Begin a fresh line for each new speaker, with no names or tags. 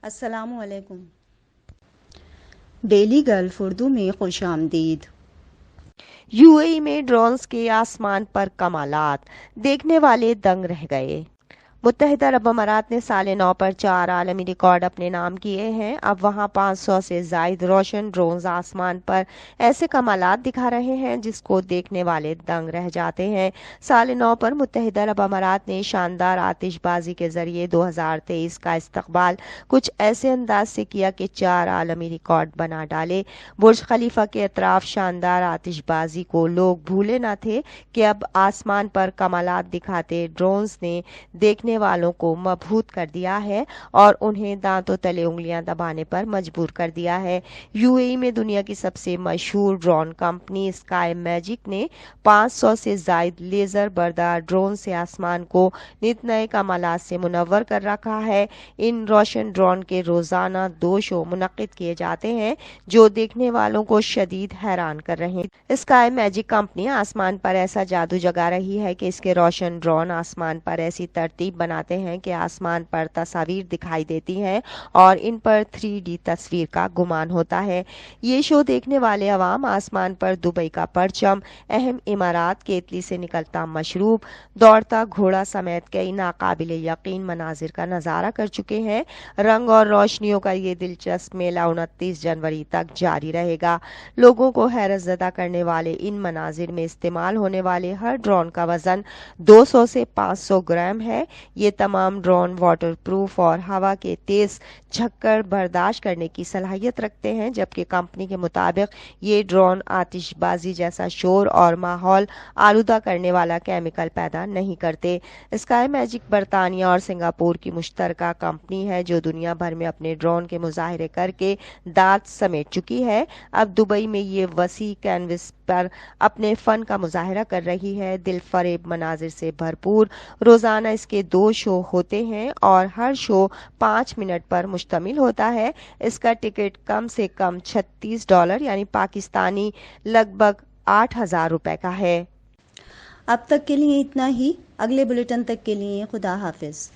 السلام علیکم۔ Daily golf Urdu میں خوش آمدید۔
یو اے ای میں ڈرونز کے آسمان پر کمالات، دیکھنے والے دنگ رہ گئے۔ متحدہ عرب امارات نے سال نو پر 4 عالمی ریکارڈ اپنے نام کیے ہیں۔ اب وہاں 500 سے زائد روشن ڈرونز آسمان پر ایسے کمالات دکھا رہے ہیں جس کو دیکھنے والے دنگ رہ جاتے ہیں۔ سال نو پر متحدہ عرب امارات نے شاندار آتش بازی کے ذریعے 2023 کا استقبال کچھ ایسے انداز سے کیا کہ 4 عالمی ریکارڈ بنا ڈالے۔ برج خلیفہ کے اطراف شاندار آتش بازی کو لوگ بھولے نہ تھے کہ اب آسمان پر کمالات دکھاتے ڈرونز نے دیکھنے والوں کو مبہوت کر دیا ہے اور انہیں دانتوں تلے انگلیاں دبانے پر مجبور کر دیا ہے۔ یو اے ای میں دنیا کی سب سے مشہور ڈرون کمپنی اسکائی میجک نے 500 سے زائد لیزر بردار ڈرون سے آسمان کو نت نئے کمالات سے منور کر رکھا ہے۔ ان روشن ڈرون کے روزانہ 2 شو منعقد کیے جاتے ہیں جو دیکھنے والوں کو شدید حیران کر رہے ہیں۔ اسکائی میجک کمپنی آسمان پر ایسا جادو جگا رہی ہے کہ اس کے روشن ڈرون آسمان پر ایسی ترتیب بناتے ہیں کہ آسمان پر تصاویر دکھائی دیتی ہیں اور ان پر 3D تصویر کا گمان ہوتا ہے۔ یہ شو دیکھنے والے عوام آسمان پر دبئی کا پرچم، اہم عمارات کے اٹلی سے نکلتا مشروب، دوڑتا گھوڑا سمیت کئی ناقابل یقین مناظر کا نظارہ کر چکے ہیں۔ رنگ اور روشنیوں کا یہ دلچسپ میلہ 29 جنوری تک جاری رہے گا۔ لوگوں کو حیرت زدہ کرنے والے ان مناظر میں استعمال ہونے والے ہر ڈرون کا وزن 200 سے 500 گرام ہے۔ یہ تمام ڈرون واٹر پروف اور ہوا کے تیز جھکڑ برداشت کرنے کی صلاحیت رکھتے ہیں، جبکہ کمپنی کے مطابق یہ ڈرون آتش بازی جیسا شور اور ماحول آلودہ کرنے والا کیمیکل پیدا نہیں کرتے۔ اسکائی میجک برطانیہ اور سنگاپور کی مشترکہ کمپنی ہے جو دنیا بھر میں اپنے ڈرون کے مظاہرے کر کے دانت سمیٹ چکی ہے۔ اب دبئی میں یہ وسیع کینوس پر اپنے فن کا مظاہرہ کر رہی ہے۔ دل فریب مناظر سے بھرپور روزانہ اس کے 2 شو ہوتے ہیں اور ہر شو 5 منٹ پر مشتمل ہوتا ہے۔ اس کا ٹکٹ کم سے کم $36 یعنی پاکستانی لگ بھگ 8,000 روپے کا ہے۔
اب تک کے لیے اتنا ہی۔ اگلے بلیٹن تک کے لیے خدا حافظ۔